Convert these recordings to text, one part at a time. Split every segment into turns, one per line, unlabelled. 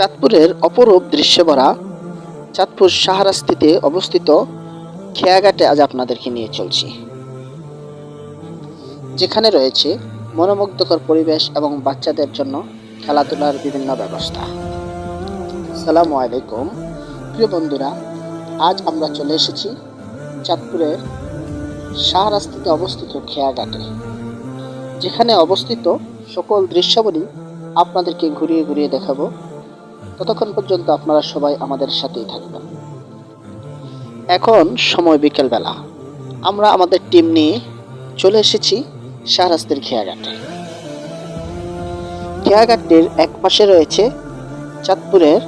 চাঁদপুরের অপরূপ দৃশ্যে ভরা চাঁদপুর শাহরাস্তিতে অবস্থিত খেয়াঘাটে আজ আপনাদেরকে নিয়ে চলছি, যেখানে রয়েছে মনোমুগ্ধকর পরিবেশ এবং বাচ্চাদের জন্য খেলাধুলার বিভিন্ন ব্যবস্থা। আসসালামু আলাইকুম প্রিয় বন্ধুরা, আজ আমরা চলে এসেছি চাঁদপুরের শাহরাস্তিতে অবস্থিত খেয়াঘাটে, যেখানে অবস্থিত সকল দৃশ্যাবলী আপনাদেরকে ঘুরিয়ে ঘুরিয়ে দেখাবো। ততক্ষণ পর্যন্ত আপনারা সবাই আমাদের সাথেই থাকবেন। এখন সময় বিকেলবেলা, আমরা আমাদের টিম নিয়ে চলে এসেছি শাহরাস্তির খেয়াঘাটে। খেয়াঘাটটির এক পাশে রয়েছে চাঁদপুরের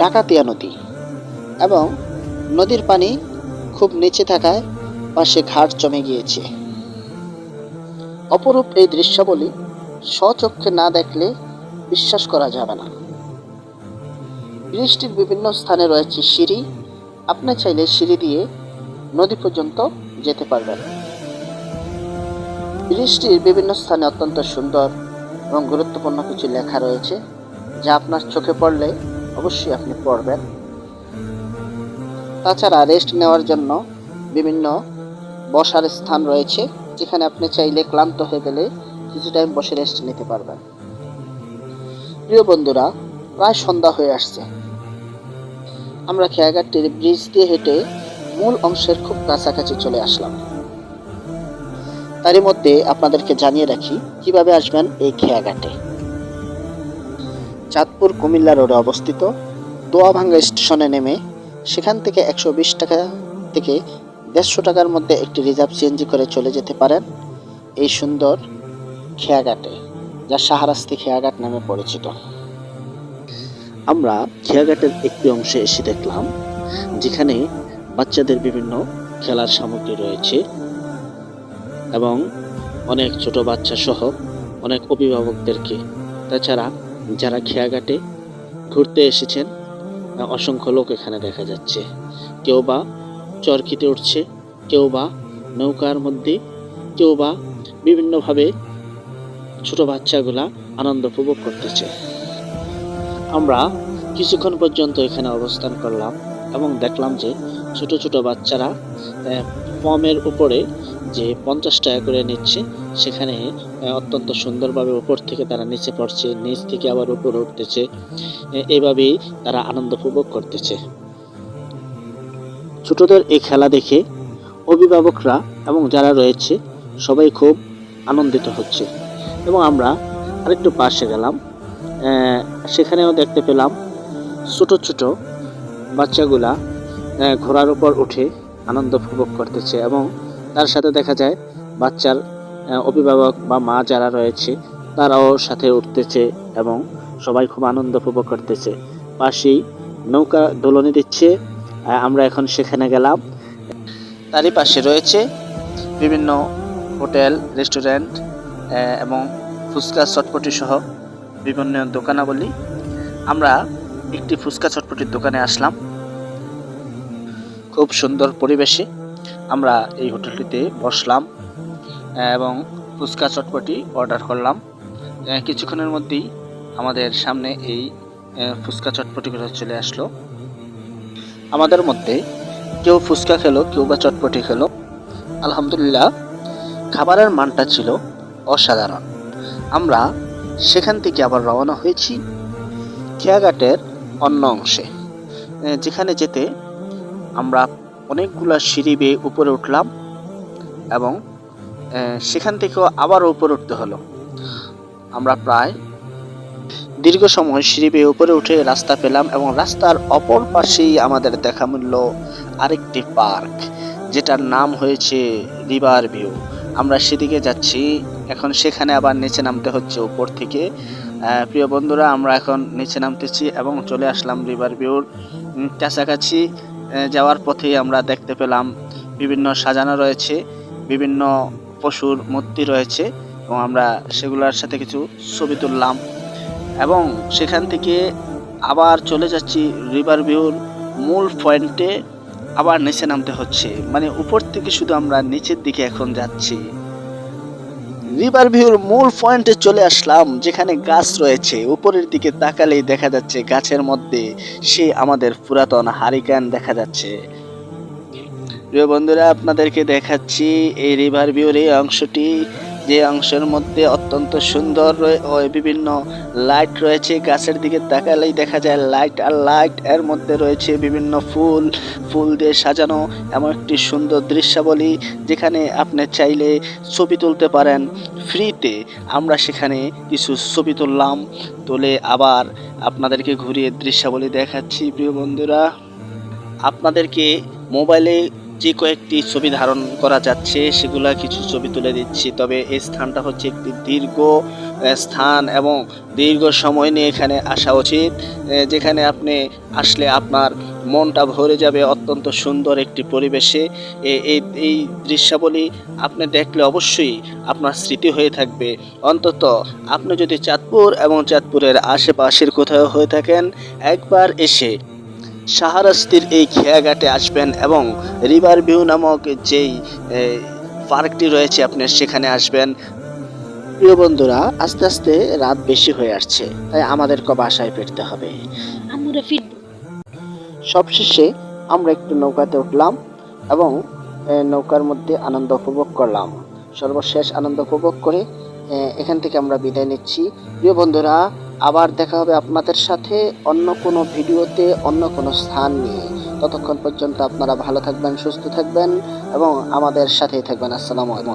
ডাকাতিয়া নদী এবং নদীর পানি খুব নিচে থাকায় পাশে ঘাট জমে গিয়েছে। অপরূপ এই দৃশ্যাবলী স্বচক্ষে না দেখলে বিশ্বাস করা যাবে না। ব্রিজটির বিভিন্ন স্থানে রয়েছে সিঁড়ি, আপনি চাইলে সিঁড়ি দিয়ে নদী পর্যন্ত যেতে পারবেন। ব্রিজটির বিভিন্ন স্থানে অত্যন্ত সুন্দর এবং গুরুত্বপূর্ণ কিছু লেখা রয়েছে, যা আপনার চোখে পড়লে অবশ্যই আপনি পড়বেন। তাছাড়া রেস্ট নেওয়ার জন্য বিভিন্ন বসার স্থান রয়েছে, যেখানে আপনি চাইলে ক্লান্ত হয়ে গেলে কিছু টাইম বসে রেস্ট নিতে পারবেন। প্রিয় বন্ধুরা, প্রায় সন্ধ্যা হয়ে আসছে। আমরা খেয়াঘাটটির ব্রিজ দিয়ে হেঁটে মূল অংশের খুব কাছাকাছি চলে আসলাম। তারই মধ্যে আপনাদেরকে জানিয়ে রাখি কিভাবে আসবেন এই খেয়াঘাটে। চাঁদপুর কুমিল্লা রোডে অবস্থিত দোয়াভাঙ্গা স্টেশনে নেমে সেখান থেকে 120 টাকা থেকে 150 টাকার মধ্যে একটি রিজার্ভ সিএনজি করে চলে যেতে পারেন এই সুন্দর খেয়াঘাটে, যা শাহরাস্তি খেয়াঘাট নামে পরিচিত। আমরা খেয়াঘাটের একটি অংশে এসে দেখলাম যেখানে বাচ্চাদের বিভিন্ন খেলার সামগ্রী রয়েছে এবং অনেক ছোট বাচ্চা সহ অনেক অভিভাবকদেরকে, তাছাড়া যারা খেয়াঘাটে ঘুরতে এসেছেন অসংখ্য লোক এখানে দেখা যাচ্ছে। কেউ বা চরকিতে উঠছে, কেউ বা নৌকার মধ্যে, কেউ বা বিভিন্নভাবে ছোট বাচ্চাগুলা আনন্দ উপভোগ করতেছে। আমরা কিছুক্ষণ পর্যন্ত এখানে অবস্থান করলাম এবং দেখলাম যে ছোট ছোট বাচ্চারা ফর্মের উপরে যে 50 টাকা করে নিচ্ছে, সেখানে অত্যন্ত সুন্দরভাবে উপর থেকে তারা নিচে পড়ছে, নিচ থেকে আবার উপরে উঠতেছে, এইভাবেই তারা আনন্দ উপভোগ করতেছে। ছোটদের এই খেলা দেখে অভিভাবকরা এবং যারা রয়েছে সবাই খুব আনন্দিত হচ্ছে। এবং আমরা আরেকটু পাশে গেলাম, সেখানেও দেখতে পেলাম ছোট ছোট বাচ্চাগুলা ঘোড়ার উপর উঠে আনন্দ উপভোগ করতেছে এবং তার সাথে দেখা যায় বাচ্চার অভিভাবক বা মা যারা রয়েছে তারাও সাথে উঠতেছে এবং সবাই খুব আনন্দ উপভোগ করতেছে। পাশেই নৌকা দোলনি দিচ্ছে, আমরা এখন সেখানে গেলাম। তারই পাশে রয়েছে বিভিন্ন হোটেল, রেস্টুরেন্ট এবং ফুচকা চটপটি সহ বিভিন্ন দোকানাবলী। আমরা একটি ফুচকা চটপটির দোকানে আসলাম। খুব সুন্দর পরিবেশে আমরা এই হোটেলটিতে বসলাম এবং ফুচকা চটপটি অর্ডার করলাম। কিছুক্ষণের মধ্যেই আমাদের সামনে এই ফুচকা চটপটিগুলো চলে আসলো। আমাদের মধ্যে কেউ ফুচকা খেলো, কেউ বা চটপটি খেলো। আলহামদুলিল্লাহ, খাবারের মানটা ছিল অসাধারণ। আমরা সেখান থেকে আবার রওনা হয়েছি খেয়াঘাটের অন্য অংশে, যেখানে যেতে আমরা অনেকগুলা সিঁড়ি বেয়ে উপরে উঠলাম এবং সেখান থেকেও আবার উপরে উঠতে হলো। আমরা প্রায় দীর্ঘ সময় সিঁড়ি বেয়ে উপরে উঠে রাস্তা পেলাম এবং রাস্তার অপর পাশেই আমাদের দেখা মিলল আরেকটি পার্ক, যেটার নাম হয়েছে রিভার ভিউ। আমরা সেদিকে যাচ্ছি। এখন সেখানে আবার নিচে নামতে হচ্ছে উপর থেকে। প্রিয় বন্ধুরা, আমরা এখন নিচে নামতেছি এবং চলে আসলাম রিভার ভিউর কাছাকাছি। যাওয়ার পথেই আমরা দেখতে পেলাম বিভিন্ন সাজানো রয়েছে, বিভিন্ন পশুর মূর্তি রয়েছে এবং আমরা সেগুলোর সাথে কিছু ছবি তুললাম এবং সেখান থেকে আবার চলে যাচ্ছি রিভার ভিউর মূল পয়েন্টে। আবার নিচে নামতে হচ্ছে, মানে উপর থেকে শুধু আমরা নিচের দিকে এখন যাচ্ছি। রিভার ভিউর মূল পয়েন্টে চলে আসলাম, যেখানে গাছ রয়েছে। উপরের দিকে তাকালেই দেখা যাচ্ছে গাছের মধ্যে সে আমাদের পুরাতন হারিকেন দেখা যাচ্ছে। প্রিয় বন্ধুরা, আপনাদেরকে দেখাচ্ছি এই রিভার ভিউর এই অংশটি, যে অংশের মধ্যে অত্যন্ত সুন্দর বিভিন্ন লাইট রয়েছে। গাছের দিকে তাকালেই দেখা যায় লাইট আর লাইট, এর মধ্যে রয়েছে বিভিন্ন ফুল, ফুল দিয়ে সাজানো এমন একটি সুন্দর দৃশ্যাবলী, যেখানে আপনি চাইলে ছবি তুলতে পারেন ফ্রিতে। আমরা সেখানে কিছু ছবি তুললাম, তুলে আবার আপনাদেরকে ঘুরিয়ে দৃশ্যাবলী দেখাচ্ছি। প্রিয় বন্ধুরা, আপনাদেরকে মোবাইলে যে কয়েকটি ছবি ধারণ করা যাচ্ছে সেগুলা কিছু ছবি তুলে দিচ্ছি। তবে এই স্থানটা হচ্ছে একটি দীর্ঘ স্থান এবং দীর্ঘ সময় নিয়ে এখানে আসা উচিত, যেখানে আপনি আসলে আপনার মনটা ভরে যাবে অত্যন্ত সুন্দর একটি পরিবেশে। এই দৃশ্যাবলী আপনি দেখলে অবশ্যই আপনার স্মৃতি হয়ে থাকবে। অন্তত আপনি যদি চাঁদপুর এবং চাঁদপুরের আশেপাশের কোথাও হয়ে থাকেন, একবার এসে শাহরাস্তির এই খেয়াঘাটে আসবেন এবং রিভার ভিউ নামক যেই পার্কটি রয়েছে আপনি সেখানে আসবেন। প্রিয় বন্ধুরা, আস্তে আস্তে রাত বেশি হয়ে আসছে, তাই আমাদেরকে বাসায় ফিরতে হবে।
আমরা ফিরবো।
সবশেষে আমরা একটু নৌকাতে উঠলাম এবং নৌকার মধ্যে আনন্দ উপভোগ করলাম। সর্বশেষ আনন্দ উপভোগ করে এখান থেকে আমরা বিদায় নিচ্ছি। প্রিয় বন্ধুরা, আবার দেখা হবে আপনাদের সাথে অন্য কোনো ভিডিওতে, অন্য কোনো স্থান নিয়ে। ততক্ষণ পর্যন্ত আপনারা ভালো থাকবেন, সুস্থ থাকবেন এবং আমাদের সাথেই থাকবেন। আসসালামু আলাইকুম।